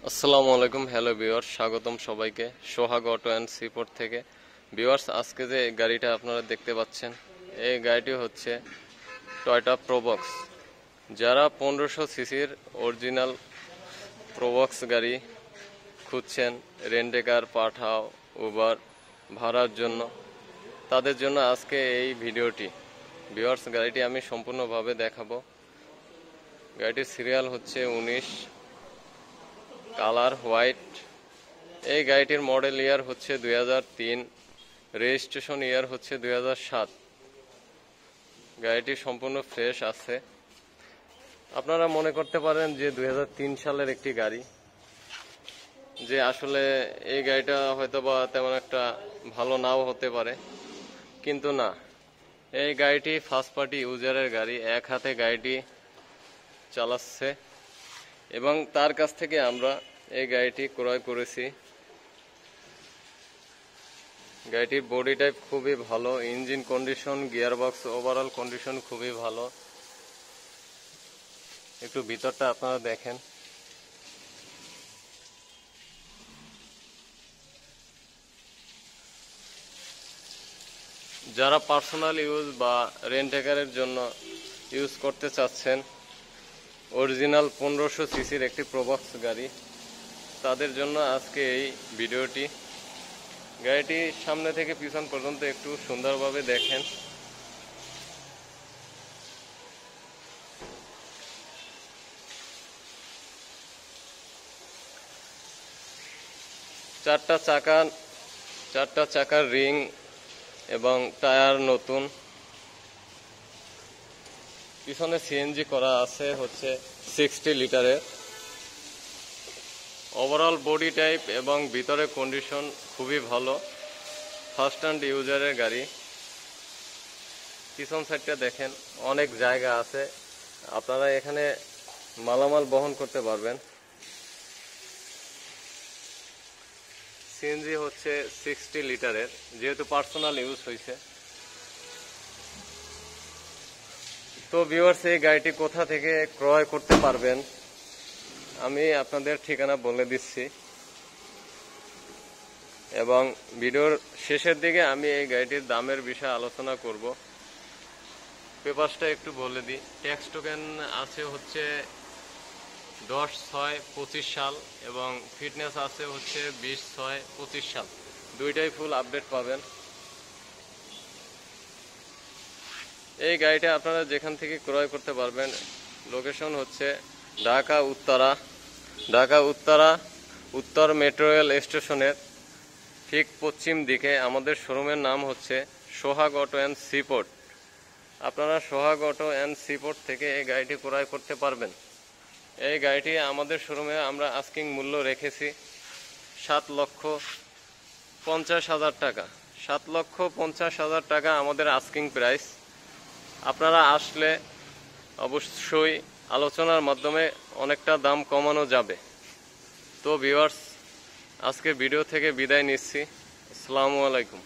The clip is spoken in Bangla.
আসসালামু আলাইকুম। হ্যালো ভিউয়ার্স, স্বাগতম সবাইকে সোহাগ অটো অ্যান্ড সিপোর্ট থেকে। ভিউয়ার্স, আজকে যে গাড়িটা আপনারা দেখতে পাচ্ছেন, এই গাড়িটি হচ্ছে টয়োটা প্রোবক্স। যারা 1500 সিসির অরিজিনাল প্রোবক্স গাড়ি খুঁজছেন, রেন্টেকার, পাঠাও, উবার ভাড়ার জন্য, তাদের জন্য আজকে এই ভিডিওটি। ভিউয়ার্স, গাড়িটি আমি সম্পূর্ণভাবে দেখাবো। গাড়িটির সিরিয়াল হচ্ছে 19, কালার হোয়াইট। এই গাড়িটির মডেল ইয়ার হচ্ছে 2003, রেজিস্ট্রেশন ইয়ার হচ্ছে 2007। গাড়িটি সম্পূর্ণ ফ্রেশ আছে। আপনারা মনে করতে পারেন যে 2003 সালের একটি গাড়ি, যে আসলে এই গাড়িটা হয়তো বা তেমন একটা ভালো নাও হতে পারে, কিন্তু না, এই গাড়িটি ফার্স্ট পার্টি ইউজারের গাড়ি, এক হাতে গাড়িটি চালাচ্ছে এবং তার কাছ থেকে আমরা এই গাড়িটি ক্রয় করেছি। গাড়িটির বডি টাইপ খুবই ভালো, engine condition, gear box overall condition খুবই ভালো। একটু ভিতরটা আপনারা দেখেন। যারা পার্সোনাল ইউজ বা রেন্টেকারের জন্য ইউজ করতে চাচ্ছেন অরিজিনাল 1500 সিসির একটি প্রোবক্স গাড়ি, তাদের জন্য আজকে এই ভিডিওটি। গাড়িটি সামনে থেকে পিছন পর্যন্ত একটু সুন্দরভাবে দেখেন। চারটা চাকার রিং এবং টায়ার নতুন। পিছনে সিএনজি করা আছে হচ্ছে 60 লিটারের। ওভারঅল বডি টাইপ এবং ভিতরে কন্ডিশন খুবই ভালো, ফার্স্ট হ্যান্ড ইউজারের গাড়ি। পিছন সাইডটা দেখেন, অনেক জায়গা আছে, আপনারা এখানে মালামাল বহন করতে পারবেন। সিএনজি হচ্ছে 60 লিটারের, যেহেতু পার্সোনাল ইউজ হয়েছে। তো ভিউয়ার্স, এই গাড়িটি কোথা থেকে ক্রয় করতে পারবেন আমি আপনাদের ঠিকানা বলে দিচ্ছি, এবং ভিডিওর শেষের দিকে আমি এই গাড়িটির দামের বিষয়ে আলোচনা করব। পেপারসটা একটু বলে দিই। ট্যাক্স টোকেন আছে হচ্ছে 10/6/25 সাল এবং ফিটনেস আছে হচ্ছে 20/6/25 সাল। দুইটাই ফুল আপডেট পাবেন। এই গাড়িটা আপনারা যেখান থেকে ক্রয় করতে পারবেন, লোকেশন হচ্ছে ঢাকা উত্তরা উত্তর মেট্রো রেল স্টেশনের ঠিক পশ্চিম দিকে। আমাদের শোরুমের নাম হচ্ছে সোহাগ অটো অ্যান্ড সিপোর্ট। আপনারা সোহাগ অটো অ্যান্ড সিপোর্ট থেকে এই গাড়িটি ক্রয় করতে পারবেন। এই গাড়িটি আমাদের শোরুমে আমরা আস্কিং মূল্য রেখেছি 7,50,000 টাকা। 7,50,000 টাকা আমাদের আস্কিং প্রাইস। আপনারা আসলে অবশ্যই আলোচনার মাধ্যমে অনেকটা দাম কমানো যাবে। তো ভিউয়ার্স, আজকে ভিডিও থেকে বিদায় নিচ্ছি। আসসালামু আলাইকুম।